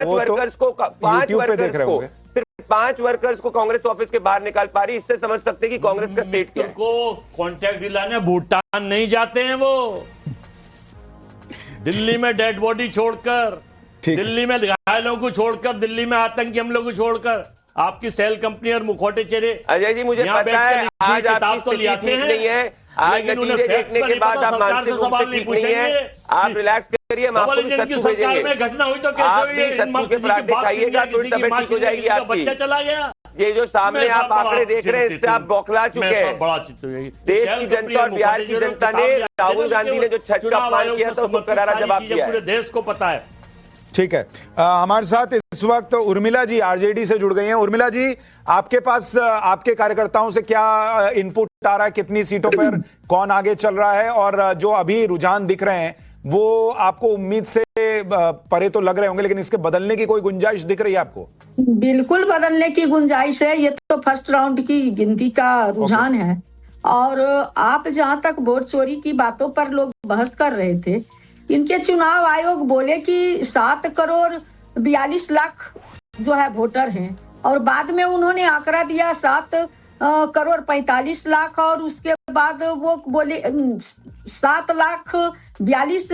Workers को 5 workers को सिर्फ 5 वर्कर्स को कांग्रेस ऑफिस के बाहर निकाल पा रही, इससे समझ सकते हैं कि कांग्रेस का स्टेट क्या है। को कॉन्ट्रैक्ट दिलाने भूटान नहीं जाते हैं वो, दिल्ली में डेड बॉडी छोड़कर, दिल्ली में घायलों को छोड़कर, दिल्ली में आतंकी हमलों को छोड़कर आपकी सेल कंपनी और मुखौटे चेहरे। अजय जी मुझे पता है आज आपकी स्थिति ठीक नहीं है, आज नतीजे देखने के बाद आप मानसिक रूप से ठीक नहीं है, आप रिलैक्स करिए, हम आपको भी सत्तू भेजेंगे। घटना हुई तो कैसे आप भी सत्तू के पराठे खाइएगा तो तबियत ठीक हो जाएगी आपकी। बच्चा चला गया, ये जो सामने आप आंकड़े देख रहे हैं इससे आप बौखला चुके हैं। देश की जनता और बिहार की जनता ने राहुल गांधी ने जो छठ का अपमान किया था उसको करारा जवाब दिया, पूरे देश को पता है। ठीक है, हमारे साथ इस वक्त उर्मिला जी आरजेडी से जुड़ गई हैं। उर्मिला जी, आपके पास आपके कार्यकर्ताओं से क्या इनपुट आ रहा है, कितनी सीटों पर कौन आगे चल रहा है, और जो अभी रुझान दिख रहे हैं वो आपको उम्मीद से परे तो लग रहे होंगे, लेकिन इसके बदलने की कोई गुंजाइश दिख रही है आपको? बिल्कुल बदलने की गुंजाइश है, ये तो फर्स्ट राउंड की गिनती का रुझान है। और आप जहां तक वोट चोरी की बातों पर लोग बहस कर रहे थे, इनके चुनाव आयोग बोले कि 7 करोड़ 42 लाख जो है वोटर हैं, और बाद में उन्होंने आंकड़ा दिया 7 करोड़ 45 लाख, और उसके बाद वो बोले 7 करोड़ 42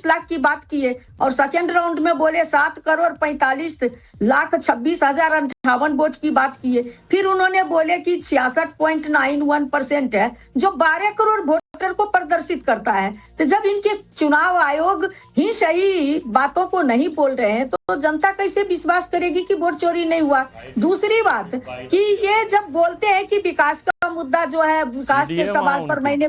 लाख की बात किए, और सेकेंड राउंड में बोले 7 करोड़ 45 लाख 26,058 वोट की बात किए। फिर उन्होंने बोले कि 66.91% है, जो 12 करोड़ वोटर को प्रदर्शित करता है। तो जब इनके चुनाव आयोग ही सही बातों को नहीं बोल रहे हैं तो जनता कैसे विश्वास करेगी कि वोट चोरी नहीं हुआ। दूसरी बात कि ये जब बोलते हैं कि विकास का मुद्दा जो है, विकास के सवाल पर मैंने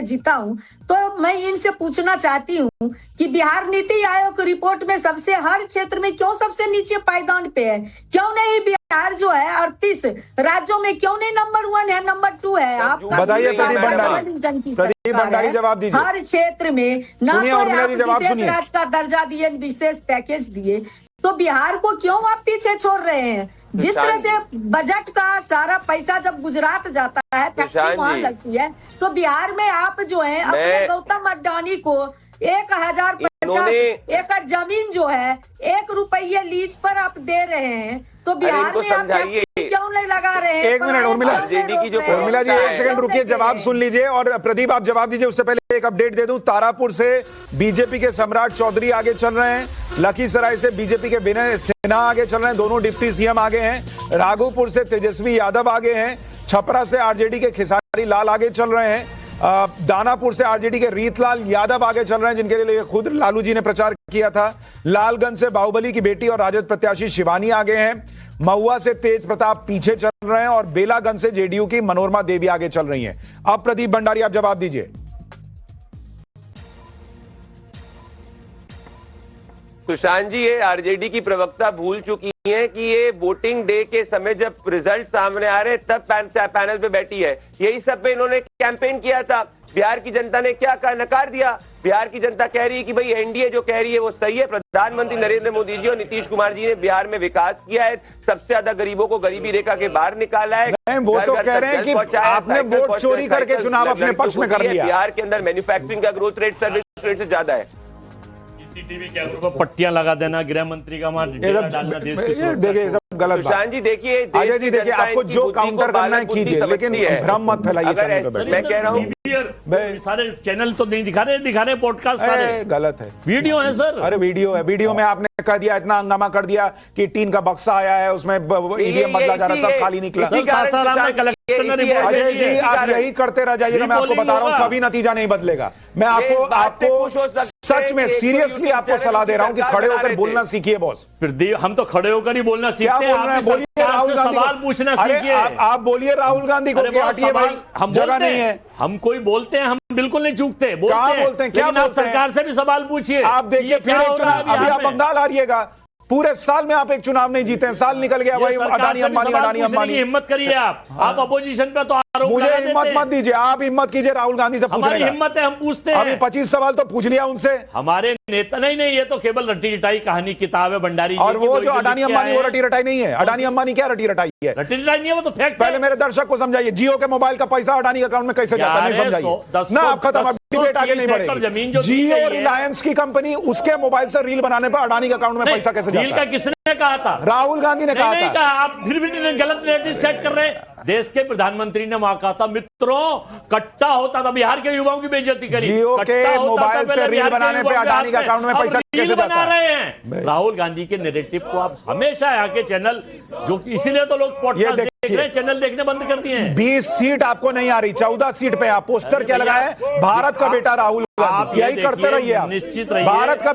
जीता हूँ, तो मैं इनसे पूछना चाहती हूँ कि बिहार नीति आयोग रिपोर्ट में सबसे हर क्षेत्र में क्यों सबसे नीचे पायदान पे है? क्यों नहीं बिहार जो है 38 राज्यों में क्यों नहीं नंबर 1 है, नंबर 2 है? आपका भंडारी जवाब दीजिए। हर क्षेत्र में ना तो विशेष राज्य का दर्जा दिए, विशेष पैकेज दिए, तो बिहार को क्यों आप पीछे छोड़ रहे हैं? जिस तरह से बजट का सारा पैसा जब गुजरात जाता है, फैक्ट्री वहां लगती है, तो बिहार में आप जो है अपने गौतम अडानी को 1050 एकड़ जमीन जो है 1 रुपये लीज पर आप दे रहे हैं, तो बिहार में आप क्यों नहीं लगा रहे हैं? एक मिनट उर्मिला जी, 1 सेकंड रुकिए, जवाब सुन लीजिए। और प्रदीप आप जवाब दीजिए, उससे पहले एक अपडेट दे दूं। तारापुर से बीजेपी के सम्राट चौधरी आगे चल रहे हैं, लखीसराय से बीजेपी के विनय सिन्हा आगे चल रहे हैं, दोनों डिप्टी सीएम आगे हैं, राघोपुर से तेजस्वी यादव आगे हैं, छपरा से आरजेडी के खेसारी लाल आगे चल रहे हैं, दानापुर से आरजेडी के रीतलाल यादव आगे चल रहे हैं, जिनके लिए खुद लालू जी ने प्रचार किया था, लालगंज से बाहुबली की बेटी और राजद प्रत्याशी शिवानी आगे हैं, महुआ से तेज प्रताप पीछे चल रहे हैं, और बेलागंज से जेडीयू की मनोरमा देवी आगे चल रही हैं। अब प्रदीप भंडारी आप जवाब दीजिए। सुशांत जी, ये आरजेडी की प्रवक्ता भूल चुकी है कि ये वोटिंग डे के समय जब रिजल्ट सामने आ रहे तब पैनल पे बैठी है। यही सब पे इन्होंने कैंपेन किया था। बिहार की जनता ने क्या कहा? नकार दिया। बिहार की जनता कह रही है कि भाई एनडीए जो कह रही है वो सही है। प्रधानमंत्री नरेंद्र मोदी जी और नीतीश कुमार जी ने बिहार में विकास किया है, सबसे ज्यादा गरीबों को गरीबी रेखा के बाहर निकाला है। वो तो कह रहे हैं कि आपने वोट चोरी करके चुनाव अपने पक्ष में कर लिया। बिहार के अंदर मैन्युफैक्चरिंग का ग्रोथ रेट सर्विस रेट से ज्यादा है। सीसीटीवी कैमरों पर पट्टियां लगा देना, गृह मंत्री का डालना, देश की देखिए सब गलत बात। सुशांत जी देखिए, अजय जी देखिए, आपको जो काउंटर करना है कीजिए, लेकिन भ्रम मत फैलाइए। मैं कह रहा हूँ सारे चैनल तो नहीं दिखा रहे पॉडकास्ट सारे गलत है, वीडियो है सर। अरे वीडियो है, वीडियो में आपने कह दिया, इतना हंगामा कर दिया कि टीन का बक्सा आया है, उसमें ईवीएम बदला जा रहा, सब खाली निकला। अजय जी आप यही करते रह जाइएगा, मैं आपको बता रहा हूँ कभी नतीजा नहीं बदलेगा। मैं आपको सच में सीरियसली आपको सलाह दे रहा हूँ कि खड़े होकर बोलना सीखिए बॉस। फिर हम तो खड़े होकर ही बोलना सीखते हैं। क्या बोल रहे हैं? बोलिए राहुल गांधी, सवाल पूछना सीखिए। आप बोलिए राहुल गांधी को कि हटिए भाई, हम जगह नहीं है। हम कोई बोलते हैं, हम बिल्कुल नहीं चूकते, बोलते हैं। क्या बोलते हैं? सरकार से भी सवाल पूछिए। आप देखिए फिर एक चुनाव, अभी आप बंगाल हारिएगा, पूरे साल में आप एक चुनाव नहीं जीते हैं, साल निकल गया भाई, अडानी अंबानी। हिम्मत करिए आप अपोजिशन पे तो आरोप मुझे हिम्मत मत दीजिए, आप हिम्मत कीजिए राहुल गांधी से पूछने का। हिम्मत है, हम पूछते हैं। अभी 25 सवाल तो पूछ लिया उनसे। हमारे नेता नहीं, ये तो केवल रटी रटाई कहानी किताब है भंडारी। और वो जो अडानी अंबानी, वो रटी रटाई नहीं है। अडानी अंबानी क्या रटी रटाई है? रटी रटाई नहीं है, वो तो फैक्ट। पहले मेरे दर्शक को समझाइए, जियो के मोबाइल का पैसा अडानी अकाउंट में कैसे जाता है, नहीं समझाइए ना। आप खत्म। डिबेट आगे नहीं 30 एकड़ बढ़ेगी। जमीन जो दी जियो गई है- रिलायंस की कंपनी उसके मोबाइल से रील बनाने पर अडानी के अकाउंट में पैसा कैसे डील जाता का है? किसने कहा था? राहुल गांधी ने कहा नहीं था। कहा, आप फिर भी गलत नैरेटिव सेट कर रहे हैं। देश के प्रधानमंत्री ने वहां कहा था, मित्रों कट्टा होता था, बिहार के युवाओं की बेइज्जती करी। जियो के कट्टा होता था मोबाइल से पहले रील बिहार के बनाने पे युवाओं के अडानी के हाथ अकाउंट में अब पैसा रील कैसे बना जाता रहे है? हैं। राहुल गांधी के नैरेटिव को आप हमेशा यहाँ के चैनल, जो इसीलिए तो लोग पॉडकास्ट देख रहे हैं, चैनल देखने बंद कर दिए हैं। 20 सीट आपको नहीं आ रही, 14 सीट पे आप पोस्टर क्या लगाए? भारत का बेटा राहुल गांधी। ये यही करते देखिए, रहिए आप। निश्चित रहिए। भारत का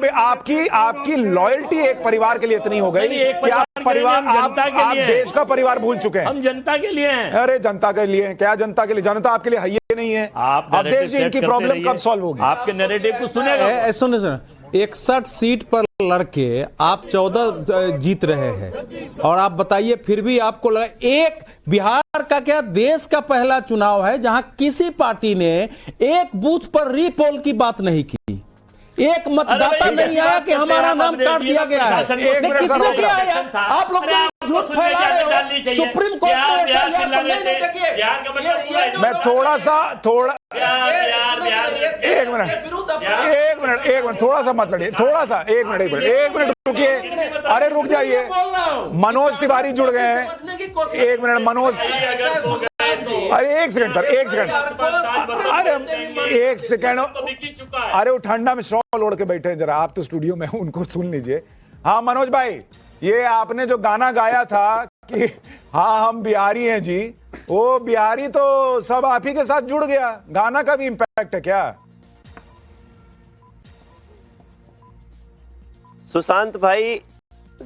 आपकी लॉयल्टी एक परिवार के लिए इतनी हो गई नहीं, एक कि आप परिवार के लिए, हम जनता के आप लिए। देश का परिवार भूल चुके हैं। हम जनता के लिए हैं। अरे जनता के लिए क्या? जनता के लिए? जनता आपके लिए है ही नहीं है। आप अब देश narrative इनकी set प्रॉब्लम करते कब रहिए। सॉल्व होगी? आपके नैरेटिव को सुनेगा। सुने 61 सीट पर लड़के आप 14 जीत रहे हैं और आप बताइए फिर भी आपको लगा एक बिहार का क्या देश का पहला चुनाव है जहां किसी पार्टी ने एक बूथ पर रीपोल की बात नहीं की। एक मतदाता नहीं आया कि हमारा नाम काट दिया गया है। किसने किया है? आप लोग झूठ फैला रहे हो। सुप्रीम कोर्ट ने ऐसा लिया नहीं देखिए। मैं थोड़ा एक मिनट थोड़ा सा मत लड़िए, थोड़ा सा एक मिनट रुकिए। अरे रुक जाइए, मनोज तिवारी जुड़ गए हैं। एक मिनट मनोज, अरे एक सेकंड सर, एक सेकंड, अरे एक सेकंड। अरे वो ठंडा में शॉल ओढ़ के बैठे हैं, जरा आप तो स्टूडियो में हो, उनको सुन लीजिए। हाँ मनोज भाई, ये आपने जो गाना गाया था कि हाँ हम बिहारी हैं जी, वो बिहारी तो सब आप ही के साथ जुड़ गया। गाना का भी इंपैक्ट है क्या? सुशांत भाई,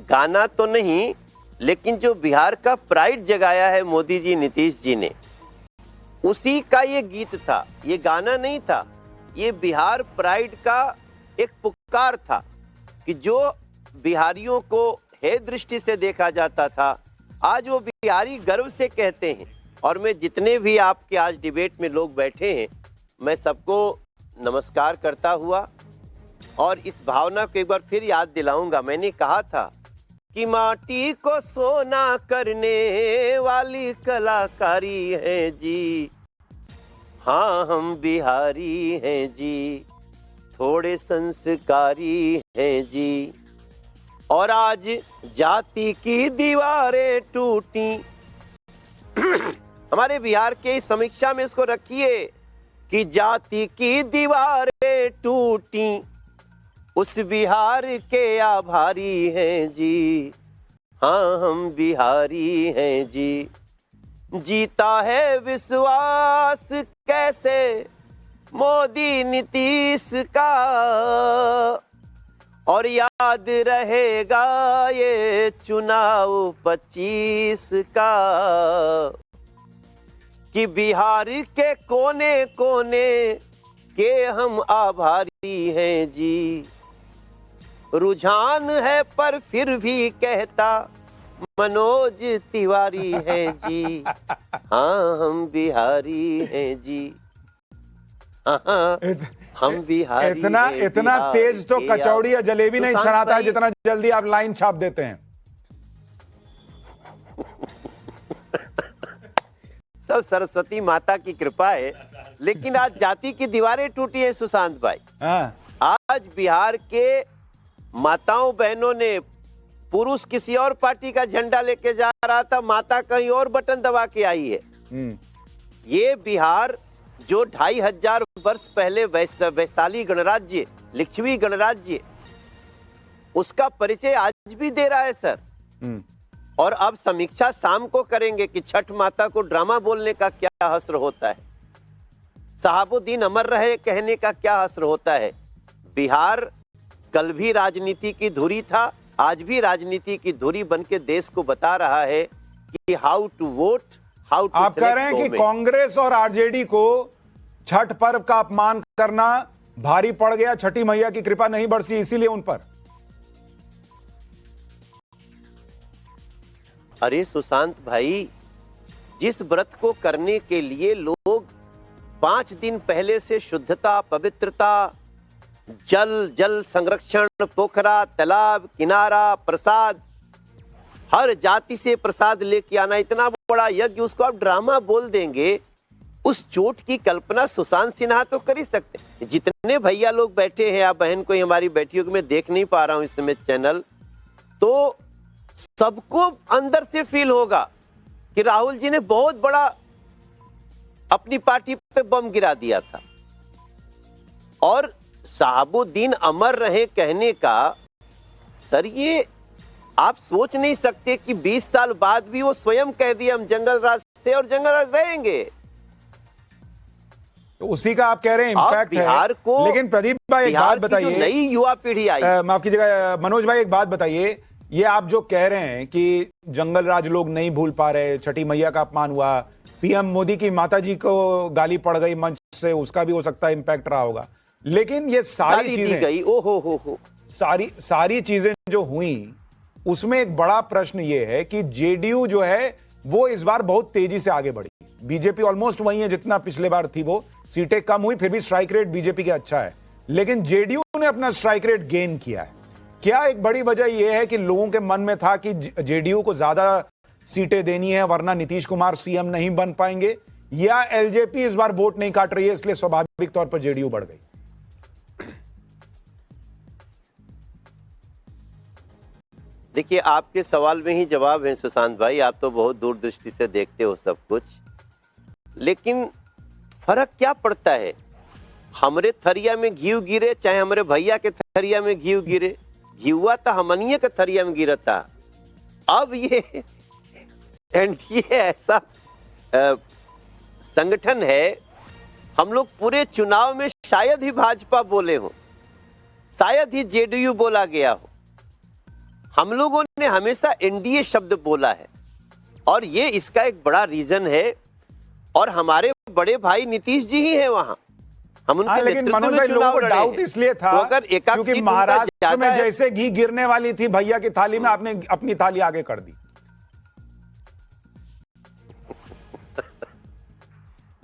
गाना तो नहीं, लेकिन जो बिहार का प्राइड जगाया है मोदी जी, नीतीश जी ने, उसी का ये गीत था। ये गाना नहीं था, ये बिहार प्राइड का एक पुकार था कि जो बिहारियों को हे दृष्टि से देखा जाता था, आज वो बिहारी गर्व से कहते हैं। और मैं जितने भी आपके आज डिबेट में लोग बैठे हैं, मैं सबको नमस्कार करता हुआ और इस भावना को एक बार फिर याद दिलाऊंगा। मैंने कहा था कि माटी को सोना करने वाली कलाकारी है जी, हाँ हम बिहारी हैं जी, थोड़े संस्कारी हैं जी। और आज जाति की दीवारें टूटी। हमारे बिहार के इस समीक्षा में इसको रखिए कि जाति की दीवारें टूटी, उस बिहार के आभारी हैं जी, हाँ हम बिहारी हैं जी। जीता है विश्वास कैसे मोदी नीतीश का, और याद रहेगा ये चुनाव 25 का, कि बिहार के कोने कोने के हम आभारी हैं जी। रुझान है पर फिर भी कहता मनोज तिवारी है जी, हाँ हम बिहारी हैं जी, हाँ हम बिहारी इतना हैं, इतना बिहार तेज तो के कचौड़ी या जलेबी नहीं सुशांत छनाता है भाई, जितना जल्दी आप लाइन छाप देते हैं। सब सरस्वती माता की कृपा है। लेकिन आज जाति की दीवारें टूटी हैं सुशांत भाई। हाँ। आज बिहार के माताओं बहनों ने, पुरुष किसी और पार्टी का झंडा लेके जा रहा था, माता कहीं और बटन दबा के आई है। ये बिहार जो 2500 वर्ष पहले वैशाली गणराज्य, लिच्छवी गणराज्य, उसका परिचय आज भी दे रहा है सर। और अब समीक्षा शाम को करेंगे कि छठ माता को ड्रामा बोलने का क्या हस्र होता है, सहाबुद्दीन अमर रहे कहने का क्या हस्र होता है। बिहार कल भी राजनीति की धुरी था, आज भी राजनीति की धुरी बनके देश को बता रहा है कि how to vote, how to. आप कह रहे हैं कि कांग्रेस और आरजेडी को छठ पर्व का अपमान करना भारी पड़ गया, छठी मैया की कृपा नहीं बरसी इसीलिए उन पर। अरे सुशांत भाई, जिस व्रत को करने के लिए लोग 5 दिन पहले से शुद्धता, पवित्रता, जल संरक्षण, पोखरा, तालाब, किनारा, प्रसाद, हर जाति से प्रसाद लेके आना, इतना बड़ा यज्ञ, उसको आप ड्रामा बोल देंगे उस चोट की कल्पना सुशांत सिन्हा तो कर ही सकते हैं। जितने भैया लोग बैठे हैं, आप बहन कोई हमारी बैठियों को मैं देख नहीं पा रहा हूं इस समय चैनल, तो सबको अंदर से फील होगा कि राहुल जी ने बहुत बड़ा अपनी पार्टी पे बम गिरा दिया था। और शहाबुद्दीन अमर रहे कहने का, सर ये आप सोच नहीं सकते कि 20 साल बाद भी वो स्वयं कह दिया हम जंगल राज थे और जंगल राज रहेंगे। तो उसी का आप कह रहे हैं इम्पैक्ट बिहार है। को, लेकिन प्रदीप भाई एक बात बताइए, नई युवा पीढ़ी आई, माफ कीजिएगा मनोज भाई एक बात बताइए, ये आप जो कह रहे हैं कि जंगल राज लोग नहीं भूल पा रहे, छठी मैया का अपमान हुआ, पीएम मोदी की माताजी को गाली पड़ गई मंच से, उसका भी हो सकता है इम्पैक्ट रहा होगा, लेकिन ये सारी चीजें गई, हो सारी चीजें जो हुई उसमें एक बड़ा प्रश्न ये है कि जेडीयू जो है वो इस बार बहुत तेजी से आगे बढ़ी। बीजेपी ऑलमोस्ट वही है जितना पिछले बार थी, वो सीटें कम हुई, फिर भी स्ट्राइक रेट बीजेपी का अच्छा है, लेकिन जेडीयू ने अपना स्ट्राइक रेट गेन किया है। क्या एक बड़ी वजह यह है कि लोगों के मन में था कि जेडीयू को ज्यादा सीटें देनी है वरना नीतीश कुमार सीएम नहीं बन पाएंगे, या एलजेपी इस बार वोट नहीं काट रही है इसलिए स्वाभाविक तौर पर जेडीयू बढ़ गई? देखिए, आपके सवाल में ही जवाब है सुशांत भाई, आप तो बहुत दूरदृष्टि से देखते हो सब कुछ, लेकिन फर्क क्या पड़ता है? हमरे थरिया में घी गिरे चाहे हमारे भैया के थरिया में घी गिरे, घीवा तो हमनिए के थरिया में गिरता। अब ये एनडीए ऐसा संगठन है, हम लोग पूरे चुनाव में शायद ही भाजपा बोले हो, शायद ही जेडीयू बोला गया हो, हम लोगों ने हमेशा एनडीए शब्द बोला है, और ये इसका एक बड़ा रीजन है। और हमारे बड़े भाई नीतीश जी ही हैं वहां, हम उनके लेकिन मनोज भाई लोगों को डाउट इसलिए था तो अगर क्योंकि महाराष्ट्र में जैसे घी गिरने वाली थी भैया की थाली में, आपने अपनी थाली आगे कर दी।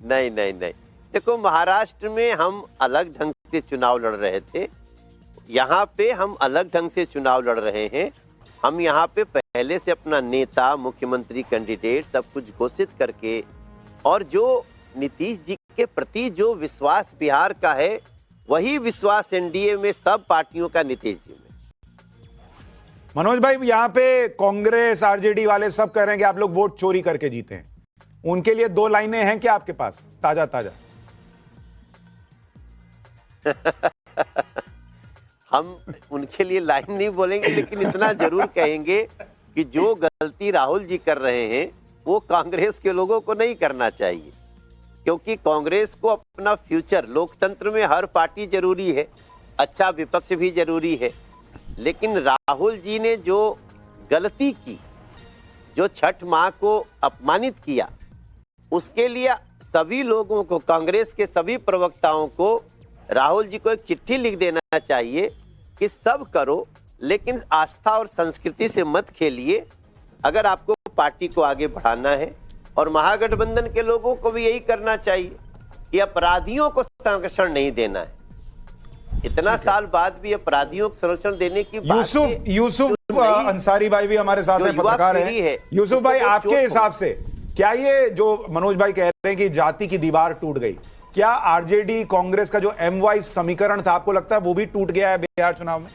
नहीं नहीं नहीं, देखो महाराष्ट्र में हम अलग ढंग से चुनाव लड़ रहे थे, यहाँ पे हम अलग ढंग से चुनाव लड़ रहे हैं। हम यहाँ पे पहले से अपना नेता, मुख्यमंत्री कैंडिडेट सब कुछ घोषित करके, और जो नीतीश जी के प्रति जो विश्वास बिहार का है वही विश्वास एनडीए में सब पार्टियों का नीतीश जी में। मनोज भाई, यहाँ पे कांग्रेस आरजेडी वाले सब कह रहे हैं कि आप लोग वोट चोरी करके जीते हैं, उनके लिए 2 लाइनें हैं क्या आपके पास ताजा ताजा? हम उनके लिए लाइन नहीं बोलेंगे, लेकिन इतना जरूर कहेंगे कि जो गलती राहुल जी कर रहे हैं वो कांग्रेस के लोगों को नहीं करना चाहिए, क्योंकि कांग्रेस को अपना फ्यूचर, लोकतंत्र में हर पार्टी जरूरी है, अच्छा विपक्ष भी जरूरी है, लेकिन राहुल जी ने जो गलती की, जो छठ माँ को अपमानित किया, उसके लिए सभी लोगों को, कांग्रेस के सभी प्रवक्ताओं को राहुल जी को एक चिट्ठी लिख देना चाहिए कि सब करो लेकिन आस्था और संस्कृति से मत खेलिए, अगर आपको पार्टी को आगे बढ़ाना है। और महागठबंधन के लोगों को भी यही करना चाहिए कि अपराधियों को संरक्षण नहीं देना है। इतना साल बाद भी अपराधियों को संरक्षण देने की बात यूसुफ अंसारी भाई भी हमारे साथ हैं, पत्रकार हैं। यूसुफ भाई, आपके हिसाब से क्या ये जो मनोज भाई कह रहे हैं कि जाति की दीवार टूट गई, क्या आरजेडी कांग्रेस का जो एम-वाइज समीकरण था आपको लगता है वो भी टूट गया है बिहार चुनाव में?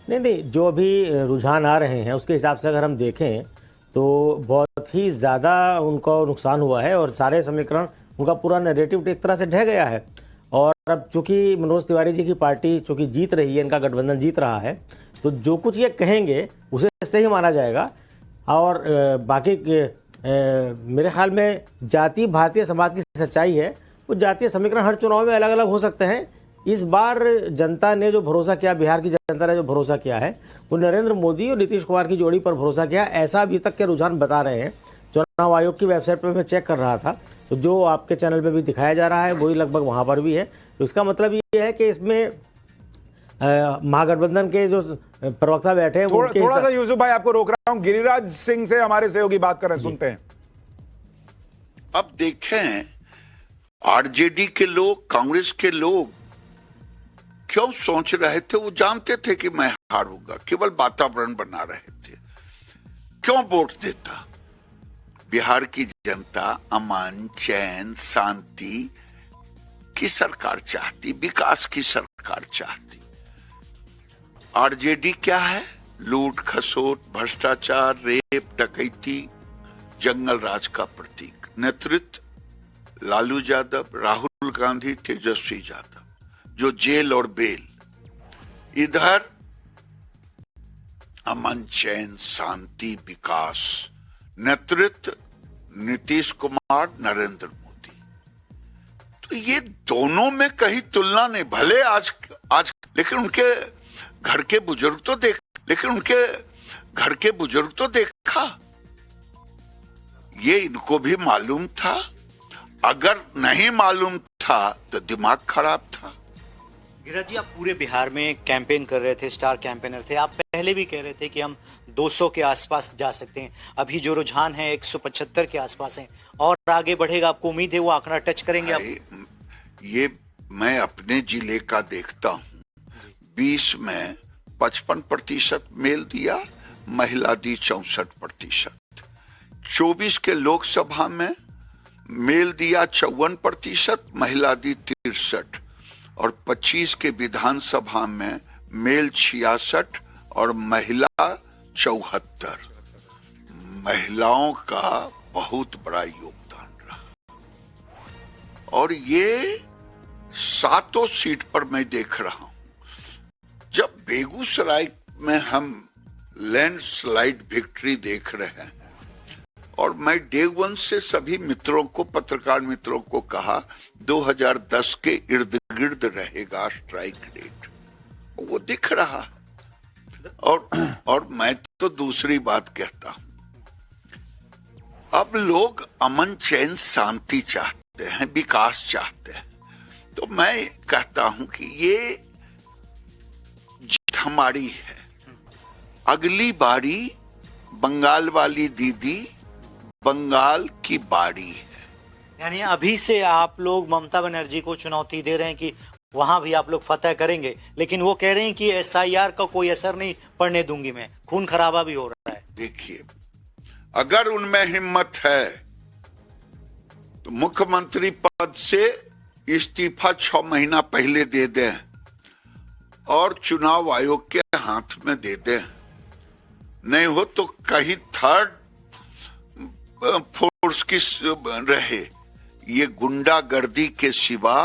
नहीं, जो अभी रुझान आ रहे हैं उसके हिसाब से अगर हम देखें तो बहुत ही ज़्यादा उनको नुकसान हुआ है, और सारे समीकरण, उनका पूरा नैरेटिव एक तरह से ढह गया है। और अब चूंकि मनोज तिवारी जी की पार्टी चूंकि जीत रही है, इनका गठबंधन जीत रहा है, तो जो कुछ ये कहेंगे उसे सही माना जाएगा। और बाकी मेरे ख्याल में जाति भारतीय समाज की सच्चाई है, वो जातीय समीकरण हर चुनाव में अलग अलग हो सकते हैं। इस बार जनता ने जो भरोसा किया, बिहार की जनता ने जो भरोसा किया है, वो नरेंद्र मोदी और नीतीश कुमार की जोड़ी पर भरोसा किया, ऐसा अभी तक के रुझान बता रहे हैं। चुनाव आयोग की वेबसाइट पर मैं चेक कर रहा था, तो जो आपके चैनल पे भी दिखाया जा रहा है वही लगभग वहां पर भी है। तो इसका मतलब ये है कि इसमें महागठबंधन के जो प्रवक्ता बैठे हैं, थोड़ा सा यूसुफ भाई आपको रोक रहा हूं, गिरिराज सिंह से हमारे सहयोगी बात कर रहे हैं, सुनते हैं। अब देखें, आरजेडी के लोग, कांग्रेस के लोग क्यों सोच रहे थे? वो जानते थे कि मैं हारूंगा, केवल वातावरण बना रहे थे। क्यों वोट देता? बिहार की जनता अमन, चैन, शांति की सरकार चाहती, विकास की सरकार चाहती। आरजेडी क्या है? लूट खसोट, भ्रष्टाचार, रेप, डकैती, जंगल राज का प्रतीक। नेतृत्व लालू यादव, राहुल गांधी, तेजस्वी यादव, जो जेल और बेल। इधर अमन, चैन, शांति, विकास। नेतृत्व नीतीश कुमार, नरेंद्र मोदी। तो ये दोनों में कहीं तुलना नहीं। भले आज लेकिन उनके घर के बुजुर्ग तो देखा, ये इनको भी मालूम था। अगर नहीं मालूम था तो दिमाग खराब था। गिरिराज जी, आप पूरे बिहार में कैंपेन कर रहे थे, स्टार कैंपेनर थे। आप पहले भी कह रहे थे कि हम 200 के आसपास जा सकते हैं। अभी जो रुझान है 175 के आसपास है और आगे बढ़ेगा। आपको उम्मीद है वो आंकड़ा टच करेंगे आप? ये मैं अपने जिले का देखता हूँ। 20 में 55% मेल दिया, महिला दी 64%। 24 के लोकसभा में मेल दिया 54%, महिला दी 63, और 25 के विधानसभा में मेल 66 और महिला 74। महिलाओं का बहुत बड़ा योगदान रहा। और ये 7 सीट पर मैं देख रहा हूं। जब बेगूसराय में हम लैंडस्लाइड विक्ट्री देख रहे हैं, और मैं डे 1 से सभी मित्रों को, पत्रकार मित्रों को कहा 2010 के इर्द गिर्द रहेगा स्ट्राइक रेट, वो दिख रहा है। और मैं तो दूसरी बात कहता हूं, अब लोग अमन, चैन, शांति चाहते हैं, विकास चाहते हैं। तो मैं कहता हूं कि ये जीत हमारी है। अगली बारी बंगाल वाली दीदी, बंगाल की बारी है। यानी अभी से आप लोग ममता बनर्जी को चुनौती दे रहे हैं कि वहां भी आप लोग फतह करेंगे, लेकिन वो कह रहे हैं कि SIR का कोई असर नहीं पड़ने दूंगी मैं, खून खराबा भी हो रहा है। देखिए, अगर उनमें हिम्मत है तो मुख्यमंत्री पद से इस्तीफा 6 महीना पहले दे दें और चुनाव आयोग के हाथ में दे दें। नहीं हो तो कहीं थर्ड फोर्स की रहे। ये गुंडागर्दी के सिवा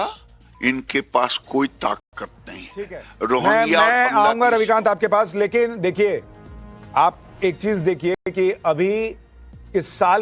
इनके पास कोई ताकत नहीं है। ठीक है, रोहिंग्या मैं आऊंगा रविकांत आपके पास, लेकिन देखिए, आप एक चीज देखिए कि अभी इस साल